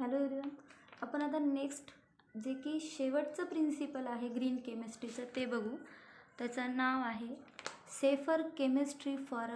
Hello everyone. आपण आता next जे की शेवटचं प्रिन्सिपल आहे ग्रीन केमिस्ट्रीचं ते बघू. त्याचं नाव आहे safer chemistry for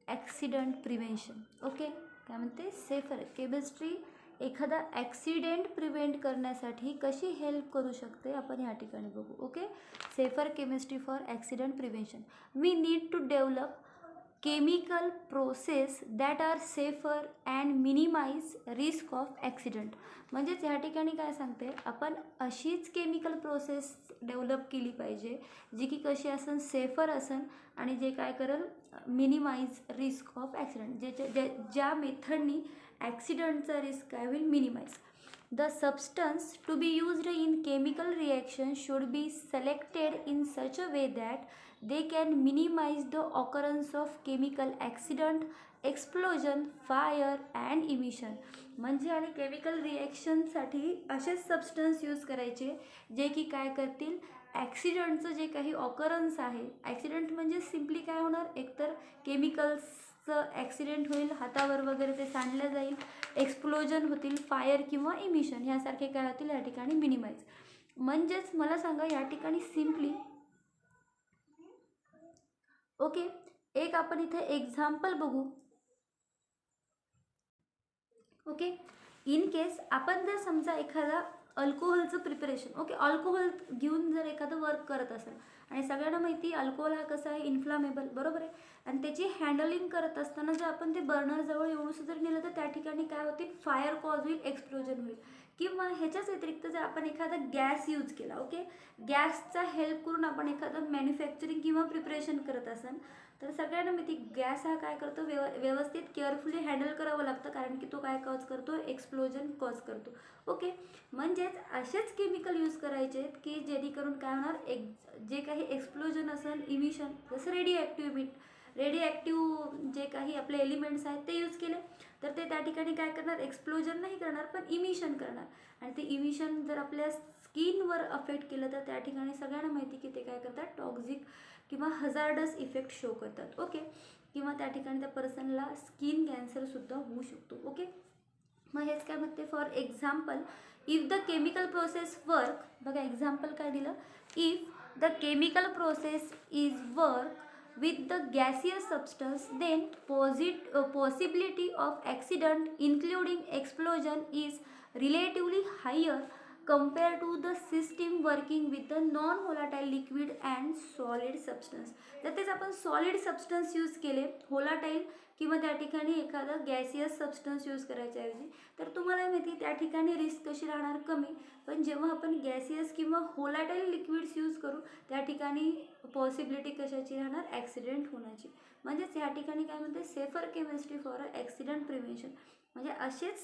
accident prevention. Okay, काय म्हणते? सेफर केमिस्ट्री एखादा ॲक्सिडेंट प्रिव्हेंट करण्यासाठी कशी हेल्प करू शकते आपण ह्या ठिकाणी बघू. Okay, safer chemistry for accident prevention. We need to develop chemical process that are safer and minimize risk of accident. म्हणजेच ह्या ठिकाणी काय सांगते, आपण अशीच केमिकल प्रोसेस डेव्हलप केली पाहिजे जी की कशी असेल, सेफर असेल आणि जे काय करेल मिनिमाइज रिस्क ऑफ ॲक्सिडेंट, ज्या मेथडनी ॲक्सिडेंटचा रिस्क काय होईल minimise. The substance to be used in chemical reaction should be selected in such a way that they can minimize the occurrence of chemical accident, explosion, fire and emission. म्हणजे आणि chemical रिॲक्शनसाठी असेच substance use करायचे जे की काय करतील, ॲक्सिडेंटचं जे काही ऑकरन्स आहे. ॲक्सिडेंट म्हणजे सिम्पली काय होणार, एकतर केमिकल्सचं ॲक्सिडेंट होईल, हातावर वगैरे ते सांडलं जाईल, एक्सप्लोजन होतील, फायर किंवा इमिशन ह्यासारखे काय होतील या ठिकाणी मिनिमाइज. म्हणजेच मला सांगा या ठिकाणी सिम्पली ओके एक आपण इथे एक्झाम्पल बघू. ओके, इन केस आपण जर समजा एखादा अल्कोहोलचं प्रिपरेशन, ओके, अल्कोहोल घेऊन जर एखादं वर्क करत असेल आणि सगळ्यांना माहिती अल्कोहोल हा कसा आहे, इन्फ्लामेबल, बरोबर आहे. आणि त्याची हँडलिंग करत असताना जर आपण ते बर्नरजवळ येऊन जर नेलं तर त्या ठिकाणी काय होतील, फायर कॉज होईल, एक्सप्लोजन होईल. किंवा ह्याच्याच व्यतिरिक्त जर आपण एखादा गॅस यूज केला, ओके, गॅसचा हेल्प करून आपण एखादं मॅन्युफॅक्चरिंग किंवा प्रिपरेशन करत असाल तर सगळ्यांना माहिती गॅस हा काय करतो, व्यवस्थित केअरफुली हँडल करावं लागतं, कारण की तो काय कॉज करतो, एक्सप्लोजन कॉज करतो. ओके, म्हणजेच असेच केमिकल यूज करायचे आहेत की जेणेकरून काय होणार, जे काही एक्सप्लोजन असेल, इमिशन, जसं रेडिओ जे काही आपले एलिमेंट्स आहेत ते यूज केले तर ते त्या ठिकाणी काय करणार, एक्सप्लोजन नाही करणार पण इमिशन करणार. आणि ते इमिशन जर आपल्या स्किनवर अफेक्ट केलं तर त्या ठिकाणी सगळ्यांना माहिती की ते काय करतात, टॉक्झिक किंवा हजार्डस इफेक्ट शो करतात. ओके, किंवा त्या ठिकाणी त्या पर्सनला स्किन कॅन्सरसुद्धा होऊ शकतो. ओके, मग हेच काय म्हणते, for example if the chemical process work, बघा एक्झाम्पल काय दिलं, if the chemical process is work with the gaseous substance then possibility of accident including explosion is relatively higher compared to the system working with the non-volatile liquid and solid substance. तर तेच आपण solid substance use केले, volatile किंवा त्या ठिकाणी एखादा gaseous substance use करायच्याऐवजी तर तुम्हाला माहिती त्या ठिकाणी रिस्क कशी राहणार, कमी. पण जेव्हा आपण गॅसियस किंवा व्होलाटाईल लिक्विड्स यूज करू त्या ठिकाणी पॉसिबिलिटी कशाची राहणार, ॲक्सिडेंट होण्याची. म्हणजेच या ठिकाणी काय म्हणते, safer chemistry for accident prevention. म्हणजे असेच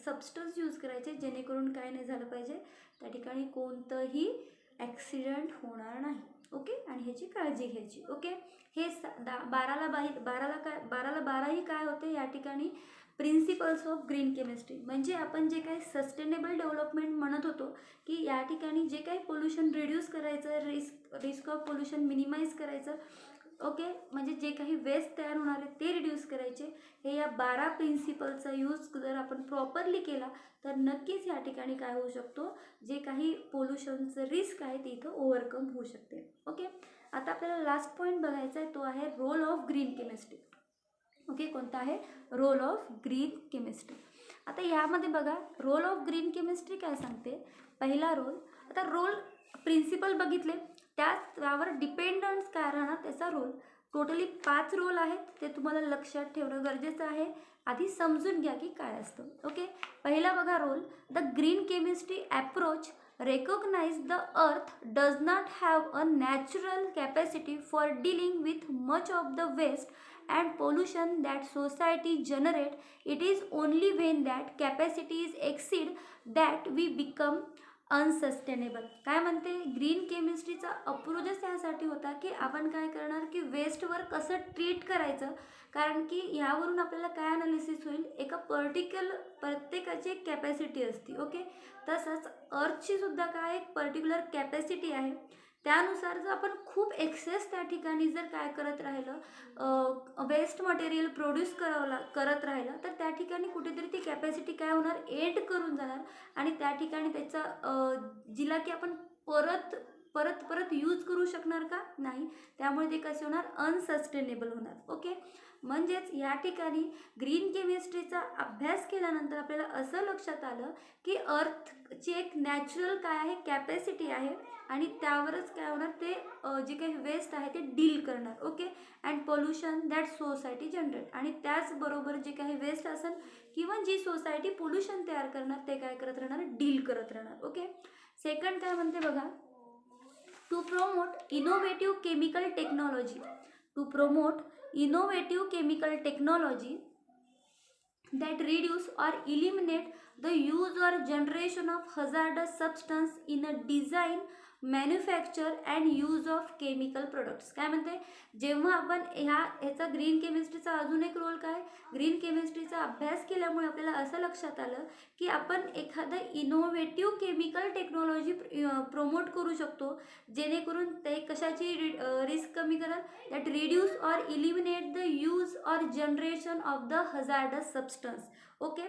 सबस्टन्स यूज करायचे जेणेकरून काय नाही झालं पाहिजे, त्या ठिकाणी कोणतंही ॲक्सिडेंट होणार नाही. ओके, आणि ह्याची काळजी घ्यायची. ओके, हे 12ला 12ही काय होते या ठिकाणी, प्रिन्सिपल्स ऑफ ग्रीन केमिस्ट्री. म्हणजे आपण जे काही सस्टेनेबल डेव्हलपमेंट म्हणत होतो की या ठिकाणी जे काही पोल्युशन रिड्यूस करायचं, रिस्क ऑफ पोल्युशन मिनिमाइज करायचं. ओके, म्हणजे जे काही वेस्ट तयार होणार आहे ते रिड्यूस करायचे. हे या 12 प्रिन्सिपलचा यूज जर आपण प्रॉपरली केला तर नक्कीच या ठिकाणी काय होऊ शकतो, जे काही पोल्युशनचं रिस्क आहे ते इथं ओव्हरकम होऊ शकते. ओके, आता आपल्याला लास्ट पॉईंट बघायचा आहे, तो आहे role of green chemistry. Okay, कोणता आहे, रोल ऑफ ग्रीन केमिस्ट्री. आता ह्यामध्ये बघा रोल ऑफ ग्रीन केमिस्ट्री काय सांगते. पहिला रोल, आता रोल प्रिन्सिपल बघितले त्यावर डिपेंडन्स काय राहणार त्याचा रोल. टोटली 5 रोल आहेत, ते तुम्हाला लक्षात ठेवणं गरजेचं आहे. आधी समजून घ्या की काय असतं. ओके, पहिला बघा role, the green chemistry approach recognize the earth does not have a natural capacity for dealing with much of the waste and pollution that society generate. It is only when that capacity is exceed that we become unsustainable. काय म्हणते, green केमिस्ट्रीचा अप्रोचच यासाठी होता की आपण काय करणार की वेस्टवर कसं ट्रीट करायचं, कारण की ह्यावरून आपल्याला काय ॲनालिसिस होईल, एका प्रत्येकाची एक कॅपॅसिटी असते. ओके, तसंच अर्थची सुद्धा काय एक पर्टिक्युलर कॅपॅसिटी आहे त्यानुसार जर आपण खूप एक्सेस त्या ठिकाणी जर काय करत राहिलं, वेस्ट मटेरियल प्रोड्यूस करत राहिलं, तर त्या ठिकाणी कुठेतरी ती कॅपॅसिटी काय होणार, एंड करून जाणार आणि त्या ठिकाणी त्याचा जिला की आपण परत परत परत यूज करू शकणार का, नाही. त्यामुळे ते कसे होणार, अनसस्टेनेबल होणार. ओके, म्हणजेच या ठिकाणी ग्रीन केमिस्ट्रीचा अभ्यास केल्यानंतर आपल्याला असं लक्षात आलं की अर्थची एक नॅचरल काय आहे, कॅपॅसिटी आहे आणि त्यावरच काय होणार, ते जे काही वेस्ट आहे ते डील करणार. Okay, and pollution that society generate, आणि त्याचबरोबर जे काही वेस्ट असेल किंवा जी सोसायटी पोल्युशन तयार करणार ते काय करत राहणार, डील करत राहणार. ओके, सेकंड काय म्हणते बघा, to promote innovative chemical technology, to promote innovative chemical technology that reduce or eliminate the use or generation of hazardous substance in a design, manufacture and use of chemical products. काय म्हणते, जेव्हा आपण ह्याचा green केमिस्ट्रीचा अजून एक role काय, green केमिस्ट्रीचा अभ्यास केल्यामुळे आपल्याला असं लक्षात आलं की आपण एखादं इनोव्हेटिव्ह केमिकल टेक्नॉलॉजी प्रोमोट करू शकतो, जेणेकरून ते कशाची रिस्क कमी करेल, that reduce or eliminate the use or generation of the hazardous substance. Okay,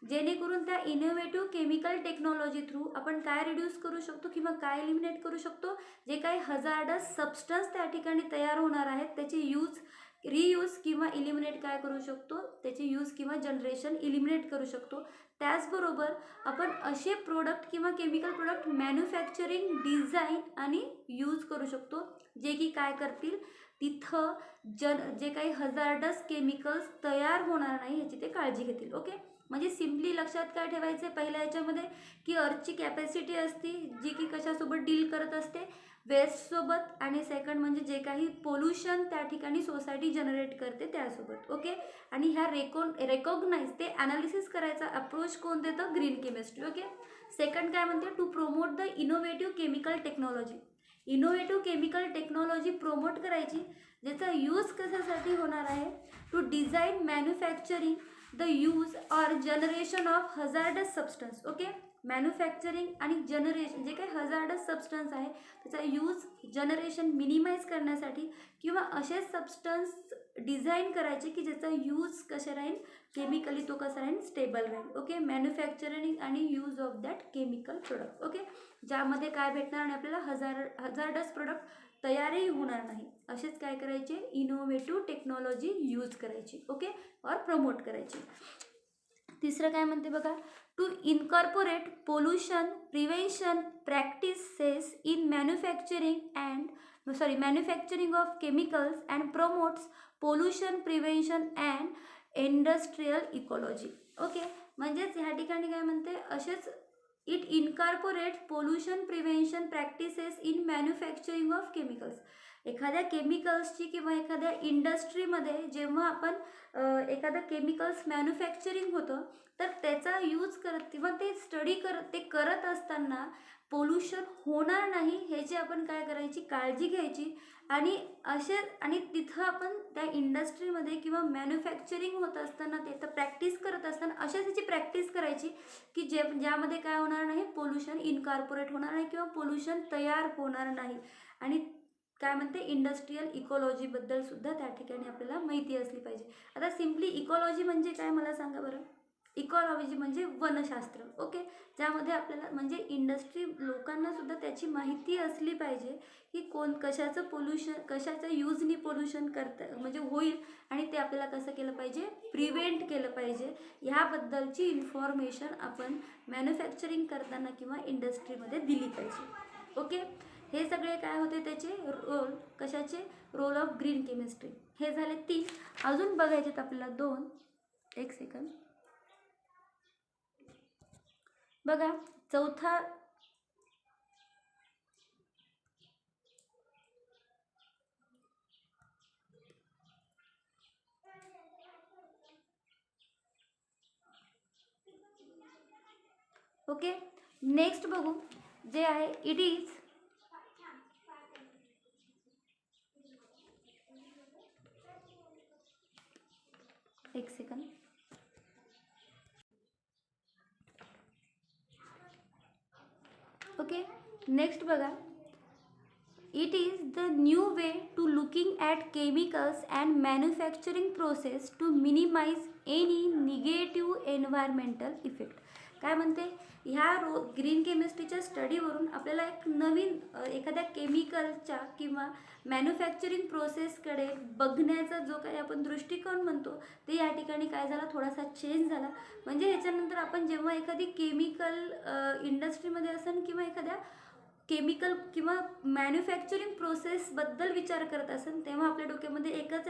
जेणेकरून त्या इनोव्हेटिव्ह केमिकल टेक्नॉलॉजी थ्रू आपण काय रिड्यूस करू शकतो किंवा काय एलिमिनेट करू शकतो, जे काही हजार्डस सबस्टन्स त्या ठिकाणी तयार होणार आहेत त्याची यूज, रियूज किंवा इलिमिनेट काय करू शकतो, त्याची यूज किंवा जनरेशन इलिमिनेट करू शकतो. त्याचबरोबर आपण असे प्रोडक्ट किंवा केमिकल प्रोडक्ट मॅन्युफॅक्चरिंग, डिझाईन आणि यूज करू शकतो जे की काय करतील, तिथं जे काही हजार्डस केमिकल्स तयार होणार नाही ह्याची ते काळजी घेतील. ओके, म्हणजे सिम्पली लक्षात काय ठेवायचं आहे पहिल्या याच्यामध्ये, की अर्थची कॅपॅसिटी असते जी की कशासोबत डील करत असते, वेस्टसोबत, आणि सेकंड म्हणजे जे काही पोल्युशन त्या ठिकाणी सोसायटी जनरेट करते त्यासोबत. ओके, आणि ह्या रेकॉग्नाइज ते ॲनालिसिस करायचा अप्रोच कोण देतं, ग्रीन केमिस्ट्री. ओके, सेकंड काय म्हणते, to promote the innovative chemical technology, innovative chemical technology promote करायची, ज्याचा यूज कशासाठी होणार आहे, to design, manufacturing the use or generation of hazardous substance. Okay, manufacturing आणि जनरेशन जे काही हजार्डस सबस्टन्स आहे त्याचा यूज, जनरेशन मिनिमाइज करण्यासाठी किंवा असे सबस्टन्स डिझाईन करायचे की ज्याचा यूज कसा राहील, केमिकली तो कसा राहील, स्टेबल राहील. ओके, मॅन्युफॅक्चरिंग आणि use of that chemical product. Okay, ज्यामध्ये काय भेटणार आणि आपल्याला हजार्डस प्रोडक्ट तयारही होणार नाही, असेच काय करायचे, इनोव्हेटिव्ह टेक्नॉलॉजी यूज करायची. ओके, और प्रमोट करायची. तिसरं काय म्हणते बघा, to incorporate pollution prevention practices in manufacturing of chemicals and promotes pollution prevention and industrial ecology. Okay, म्हणजेच ह्या ठिकाणी काय म्हणते, असेच it incorporate pollution prevention practices in manufacturing of chemicals. एखाद्या केमिकल्सची किंवा एखाद्या इंडस्ट्रीमध्ये जेव्हा आपण एखादं केमिकल्स मॅन्युफॅक्चरिंग होतं तर त्याचा यूज करत किंवा ते स्टडी करत असताना पोल्युशन होणार नाही ह्याची आपण काय करायची, काळजी घ्यायची. आणि तिथं आपण त्या इंडस्ट्रीमध्ये किंवा मॅन्युफॅक्चरिंग होत असताना तिथं प्रॅक्टिस करत असताना अशाच ह्याची प्रॅक्टिस करायची की ज्यामध्ये काय होणार नाही, पोल्युशन इनकॉर्पोरेट होणार नाही किंवा पोल्युशन तयार होणार नाही. आणि काय म्हणते, इंडस्ट्रियल इकॉलॉजीबद्दल सुद्धा त्या ठिकाणी आपल्याला माहिती असली पाहिजे. आता सिम्पली इकॉलॉजी म्हणजे काय मला सांगा बरं. इकॉलॉजी म्हणजे वनशास्त्र. ओके, ज्यामध्ये आपल्याला म्हणजे इंडस्ट्री लोकांना सुद्धा त्याची माहिती असली पाहिजे की कशाचं पोल्युशन, कशाच्या यूजनी पोल्युशन म्हणजे होईल आणि ते आपल्याला कसं केलं पाहिजे, प्रिव्हेंट केलं पाहिजे. ह्याबद्दलची इन्फॉर्मेशन आपण मॅन्युफॅक्चरिंग करताना किंवा इंडस्ट्रीमध्ये दिली पाहिजे. ओके, हे सगळे काय होते त्याचे रोल, कशाचे, रोल ऑफ ग्रीन केमिस्ट्री. हे झाले 3, अजून बघायचेत आपल्याला 2. एक सेकंड बघा, चौथा ओके, नेक्स्ट बघू जे आहे, इट इज एक सेकंड. ओके, नेक्स्ट बघा, It is the new way to looking at chemicals and manufacturing process to minimize any negative environmental effect. काय म्हणते, ह्या ग्रीन केमिस्ट्रीच्या स्टडीवरून आपल्याला एक नवीन एखाद्या केमिकलच्या किंवा मॅन्युफॅक्चरिंग प्रोसेसकडे बघण्याचा जो काही आपण दृष्टिकोन म्हणतो ते या ठिकाणी काय झाला, थोडासा चेंज झाला. म्हणजे ह्याच्यानंतर आपण जेव्हा एखादी केमिकल इंडस्ट्रीमध्ये असेल किंवा एखाद्या केमिकल किंवा मॅन्युफॅक्चरिंग प्रोसेसबद्दल विचार करत असेल तेव्हा आपल्या डोक्यामध्ये एकच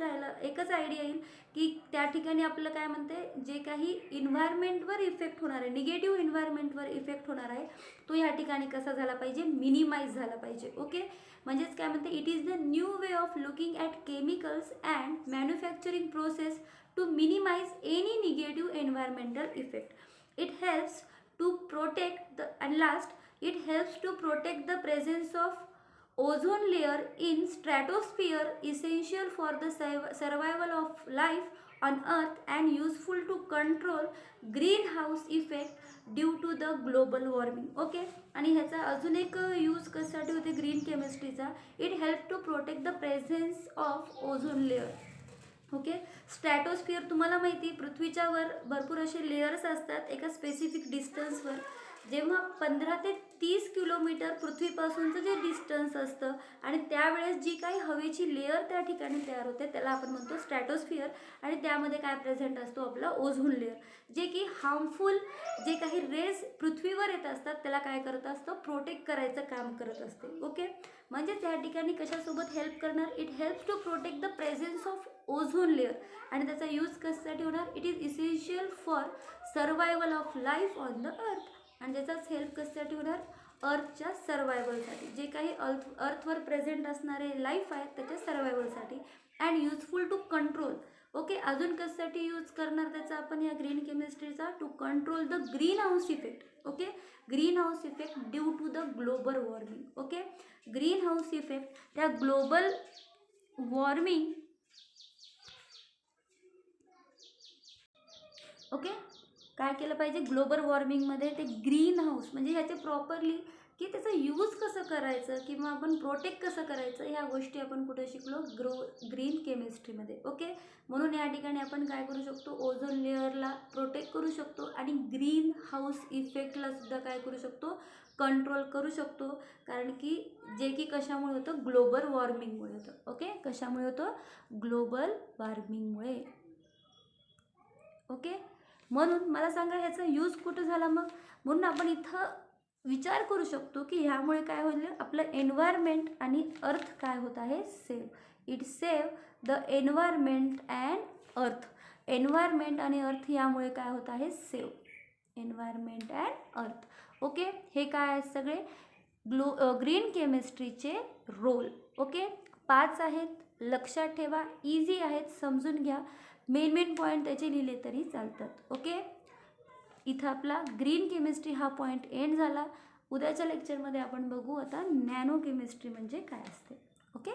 आयडिया येईल की त्या ठिकाणी आपलं काय म्हणते, जे काही इन्व्हायरमेंटवर इफेक्ट होणार आहे, निगेटिव्ह इन्व्हायरमेंटवर इफेक्ट होणार आहे तो या ठिकाणी कसा झाला पाहिजे, मिनिमाइज झाला पाहिजे. ओके, म्हणजेच काय म्हणते, it is the new way of looking at chemicals and manufacturing process to minimise any negative environmental effect. It helps to protect the and last it helps to protect the presence of ozone layer in stratosphere, essential for the survival of life on earth and useful to control greenhouse effect due to the global warming. Okay, आणि ह्याचा अजून एक use कशासाठी होते green केमिस्ट्रीचा, it help to protect the presence of ozone layer. Okay, stratosphere तुम्हाला माहिती, पृथ्वीच्या वर भरपूर असे लेयर्स असतात एका स्पेसिफिक डिस्टन्सवर. जेव्हा 15 ते 30 किलोमीटर पृथ्वीपासूनचं जे डिस्टन्स असतं आणि त्यावेळेस जी काही हवेची लेअर त्या ठिकाणी तयार होते त्याला आपण म्हणतो स्ट्रॅटोस्फिअर. आणि त्यामध्ये काय प्रेझेंट असतो, आपला ओझोन लेअर, जे की हार्मफुल जे काही रेज पृथ्वीवर येत असतात त्याला काय करत असतं, प्रोटेक्ट करायचं काम करत असते. ओके, म्हणजे त्या ठिकाणी कशासोबत हेल्प करणार, it helps to protect the presence of ozone layer. आणि त्याचा यूज कशासाठी होणार, it is essential for survival of life on the earth. आणि त्याचाच हेल्प कशासाठी होणार, अर्थच्या सर्वायवलसाठी, जे काही अर्थवर प्रेझेंट असणारे लाईफ आहेत त्याच्या सर्वायवलसाठी. And useful to control. Okay, अजून कशासाठी यूज करणार त्याचा आपण या ग्रीन केमिस्ट्रीचा, to control the greenhouse effect. Okay, greenhouse effect due to the global warming. Okay, greenhouse effect, त्या ग्लोबल वॉर्मिंग. ओके, काय केलं पाहिजे, ग्लोबल वॉर्मिंगमध्ये ते ग्रीन हाऊस म्हणजे ह्याचे प्रॉपरली की त्याचं यूज कसं करायचं किंवा आपण प्रोटेक्ट कसं करायचं ह्या गोष्टी आपण कुठे शिकलो, ग्रीन केमिस्ट्रीमध्ये. ओके, म्हणून या ठिकाणी आपण काय करू शकतो, ओझोन लेअरला प्रोटेक्ट करू शकतो आणि ग्रीन हाऊस इफेक्टला सुद्धा काय करू शकतो, कंट्रोल करू शकतो. कारण की जे की कशामुळे होतं, ग्लोबल वॉर्मिंगमुळे होतं. ओके, कशामुळे होतं, ग्लोबल वॉर्मिंगमुळे. ओके, म्हणून मला सांगा ह्याचा यूज कुठं झाला मग. म्हणून आपण इथं विचार करू शकतो की ह्यामुळे काय होईल, आपलं एन्व्हायरमेंट आणि अर्थ काय होत आहे, save. It save the environment and अर्थ. एन्व्हायरमेंट आणि अर्थ यामुळे काय होत आहे, सेव्ह. एन्व्हायरमेंट अँड अर्थ. ओके, हे काय आहेत सगळे ग्रीन केमिस्ट्रीचे रोल. ओके, 5 आहेत, लक्षात ठेवा, इझी आहेत, समजून घ्या. मेन पॉईंट त्याचे लिहिले तरी चालतात. ओके, इथं आपला ग्रीन केमिस्ट्री हा पॉईंट एंड झाला. उद्याच्या लेक्चरमध्ये आपण बघू आता नॅनो केमिस्ट्री म्हणजे काय असते. ओके.